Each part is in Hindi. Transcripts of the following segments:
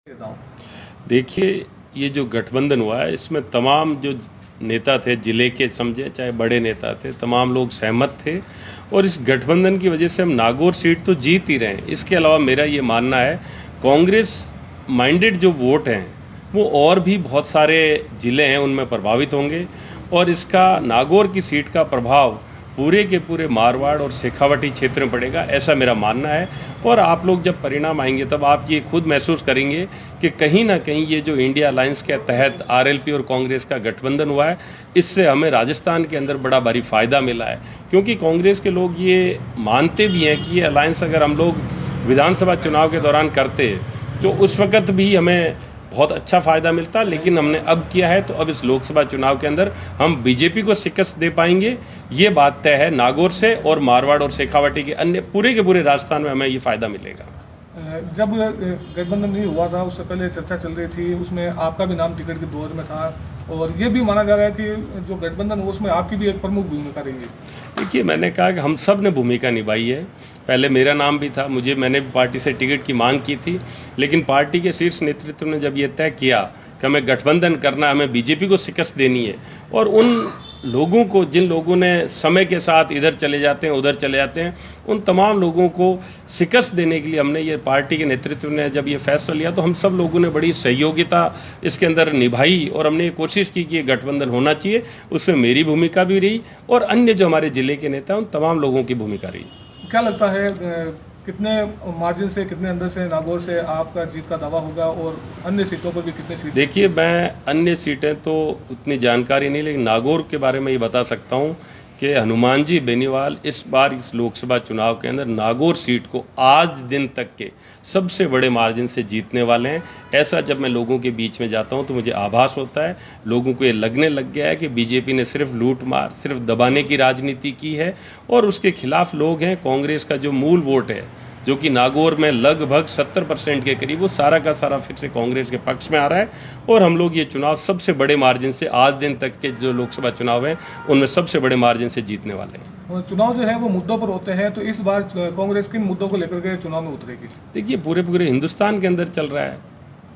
देखिए, ये जो गठबंधन हुआ है इसमें तमाम जो नेता थे जिले के, समझे चाहे बड़े नेता थे, तमाम लोग सहमत थे और इस गठबंधन की वजह से हम नागौर सीट तो जीत ही रहे हैं। इसके अलावा मेरा ये मानना है कांग्रेस माइंडेड जो वोट हैं वो और भी बहुत सारे जिले हैं उनमें प्रभावित होंगे और इसका नागौर की सीट का प्रभाव पूरे के पूरे मारवाड़ और शेखावटी क्षेत्र में पड़ेगा, ऐसा मेरा मानना है। और आप लोग जब परिणाम आएंगे तब आप ये खुद महसूस करेंगे कि कहीं ना कहीं ये जो इंडिया अलायंस के तहत आरएलपी और कांग्रेस का गठबंधन हुआ है, इससे हमें राजस्थान के अंदर बड़ा भारी फायदा मिला है। क्योंकि कांग्रेस के लोग ये मानते भी हैं कि ये अलायंस अगर हम लोग विधानसभा चुनाव के दौरान करते तो उस वक्त भी हमें बहुत अच्छा फायदा मिलता, लेकिन हमने अब किया है तो अब इस लोकसभा चुनाव के अंदर हम बीजेपी को शिकस्त दे पाएंगे, ये बात तय है नागौर से। और मारवाड़ और शेखावटी के अन्य पूरे के पूरे राजस्थान में हमें ये फायदा मिलेगा। जब गठबंधन नहीं हुआ था उससे पहले चर्चा चल रही थी, उसमें आपका भी नाम टिकट के दौर में था और ये भी माना जा रहा है कि जो गठबंधन हुआ उसमें आपकी भी एक प्रमुख भूमिका रही है। देखिए, मैंने कहा कि हम सब ने भूमिका निभाई है। पहले मेरा नाम भी था, मैंने भी पार्टी से टिकट की मांग की थी, लेकिन पार्टी के शीर्ष नेतृत्व ने जब ये तय किया कि हमें गठबंधन करना, हमें बीजेपी को शिकस्त देनी है और उन लोगों को, जिन लोगों ने समय के साथ इधर चले जाते हैं उधर चले जाते हैं, उन तमाम लोगों को शिकस्त देने के लिए हमने ये पार्टी के नेतृत्व ने जब ये फैसला लिया तो हम सब लोगों ने बड़ी सहयोगिता इसके अंदर निभाई और हमने ये कोशिश की कि ये गठबंधन होना चाहिए। उसमें मेरी भूमिका भी रही और अन्य जो हमारे जिले के नेता उन तमाम लोगों की भूमिका रही। क्या लगता है कितने मार्जिन से, कितने अंदर से नागौर से आपका जीत का दावा होगा और अन्य सीटों पर भी कितने सीट? देखिए, मैं अन्य सीटें तो उतनी जानकारी नहीं, लेकिन नागौर के बारे में ये बता सकता हूँ कि हनुमान जी बेनीवाल इस बार इस लोकसभा चुनाव के अंदर नागौर सीट को आज दिन तक के सबसे बड़े मार्जिन से जीतने वाले हैं। ऐसा जब मैं लोगों के बीच में जाता हूं तो मुझे आभास होता है, लोगों को ये लगने लग गया है कि बीजेपी ने सिर्फ लूट मार, सिर्फ दबाने की राजनीति की है और उसके खिलाफ लोग हैं। कांग्रेस का जो मूल वोट है, जो कि नागौर में लगभग 70% के करीब, वो सारा का सारा फिर से कांग्रेस के पक्ष में आ रहा है और हम लोग ये चुनाव सबसे बड़े मार्जिन से, आज दिन तक के जो लोकसभा चुनाव हैं उनमें सबसे बड़े मार्जिन से जीतने वाले हैं। चुनाव जो है वो मुद्दों पर होते हैं, तो इस बार कांग्रेस किन मुद्दों को लेकर के चुनाव में उतरेगी? देखिए, पूरे पूरे हिंदुस्तान के अंदर चल रहा है।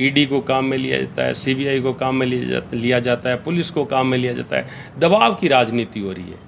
ईडी को काम में लिया जाता है, सीबीआई को काम में लिया जाता है, पुलिस को काम में लिया जाता है, दबाव की राजनीति हो रही है।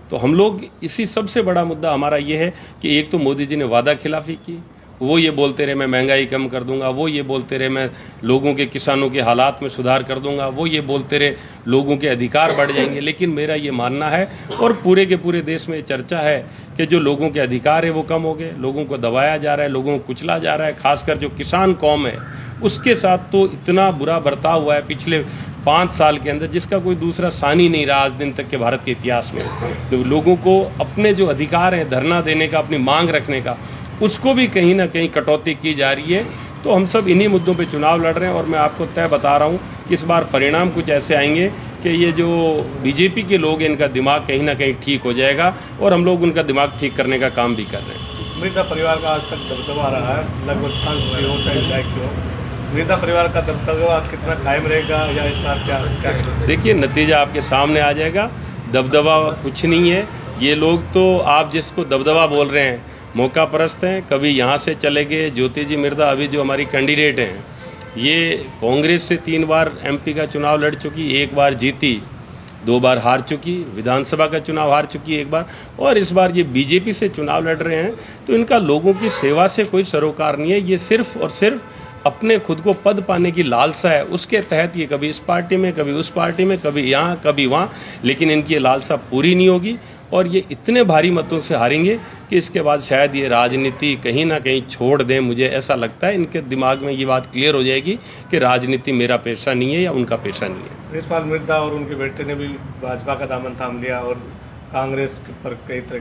तो हम लोग इसी सबसे बड़ा मुद्दा हमारा ये है कि एक तो मोदी जी ने वादा खिलाफी की, वो ये बोलते रहे मैं महंगाई कम कर दूंगा, वो ये बोलते रहे मैं लोगों के, किसानों के हालात में सुधार कर दूंगा, वो ये बोलते रहे लोगों के अधिकार बढ़ जाएंगे। लेकिन मेरा ये मानना है और पूरे के पूरे देश में चर्चा है कि जो लोगों के अधिकार है वो कम हो गए, लोगों को दबाया जा रहा है, लोगों को कुचला जा रहा है। खासकर जो किसान कौम है उसके साथ तो इतना बुरा बर्ताव हुआ है पिछले 5 साल के अंदर, जिसका कोई दूसरा सानी नहीं रहा आज दिन तक के भारत के इतिहास में। तो लोगों को अपने जो अधिकार है धरना देने का, अपनी मांग रखने का, उसको भी कहीं ना कहीं कटौती की जा रही है। तो हम सब इन्हीं मुद्दों पे चुनाव लड़ रहे हैं और मैं आपको तय बता रहा हूँ कि इस बार परिणाम कुछ ऐसे आएंगे कि ये जो बीजेपी के लोग हैं इनका दिमाग कहीं ना कहीं ठीक हो जाएगा और हम लोग उनका दिमाग ठीक करने का काम भी कर रहे हैं। मृदा परिवार का आज तक दबदबा रहा है, लगभग सांसद हो चाहे विधायक हो, मृदा परिवार का दबदबा कितना कायम रहेगा या इस बार क्या? देखिए, नतीजा आपके सामने आ जाएगा। दबदबा कुछ नहीं है। ये लोग तो आप जिसको दबदबा बोल रहे हैं मौका परस्त हैं, कभी यहाँ से चले गए। ज्योति जी मिर्धा अभी जो हमारी कैंडिडेट हैं, ये कांग्रेस से 3 बार एमपी का चुनाव लड़ चुकी, 1 बार जीती, 2 बार हार चुकी, विधानसभा का चुनाव हार चुकी 1 बार, और इस बार ये बीजेपी से चुनाव लड़ रहे हैं। तो इनका लोगों की सेवा से कोई सरोकार नहीं है, ये सिर्फ और सिर्फ अपने खुद को पद पाने की लालसा है। उसके तहत ये कभी इस पार्टी में, कभी उस पार्टी में, कभी यहाँ कभी वहाँ, लेकिन इनकी ये लालसा पूरी नहीं होगी और ये इतने भारी मतों से हारेंगे कि इसके बाद शायद ये राजनीति कहीं ना कहीं छोड़ दें। मुझे ऐसा लगता है इनके दिमाग में ये बात क्लियर हो जाएगी कि राजनीति मेरा पेशा नहीं है या उनका पेशा नहीं है। यशपाल मिर्धा और उनके बेटे ने भी भाजपा का दामन थाम लिया और कांग्रेस पर कई तरह